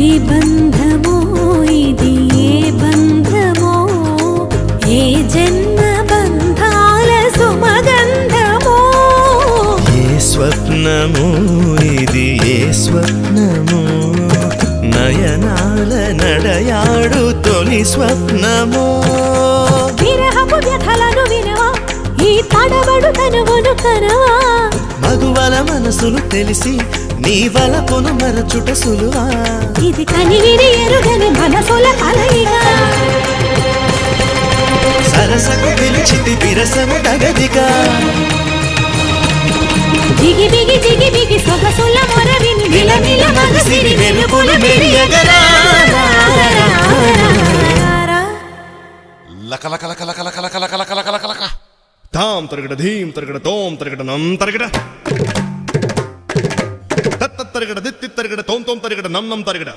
ఈ బంధమో ఇది ఏ బంధమో ఏ జన్మ బంధాల సుమగంధమో ఏ స్వప్నమో ఇది ఏ స్వప్నమో నయనాల నడయాడు తొలి స్వప్నమో విరహపు వ్యథలను వినవా ఈ తడబడు తనువును కనవా మగువల మనసులు తెలిసి నీ వలపును మరచుట సులువా ఇది కనివిని ఎరుగని మనసుల కలయిక సరసకు పిలిచితి విరసము తగదిగా జిగి బిగి జిగి బిగి సొగసుల మొరవిని నిలమిల మగసిరి వెలుపులు మెరియగరా లక లక లక లక లక లక లక లక లక లక తాం తరగడ ధీం తరగడ తోం తరగడ నం తరగడ తత్త తరగడ దిత్తి తరగడ తోం తోం తరగడ నం నం తరగడ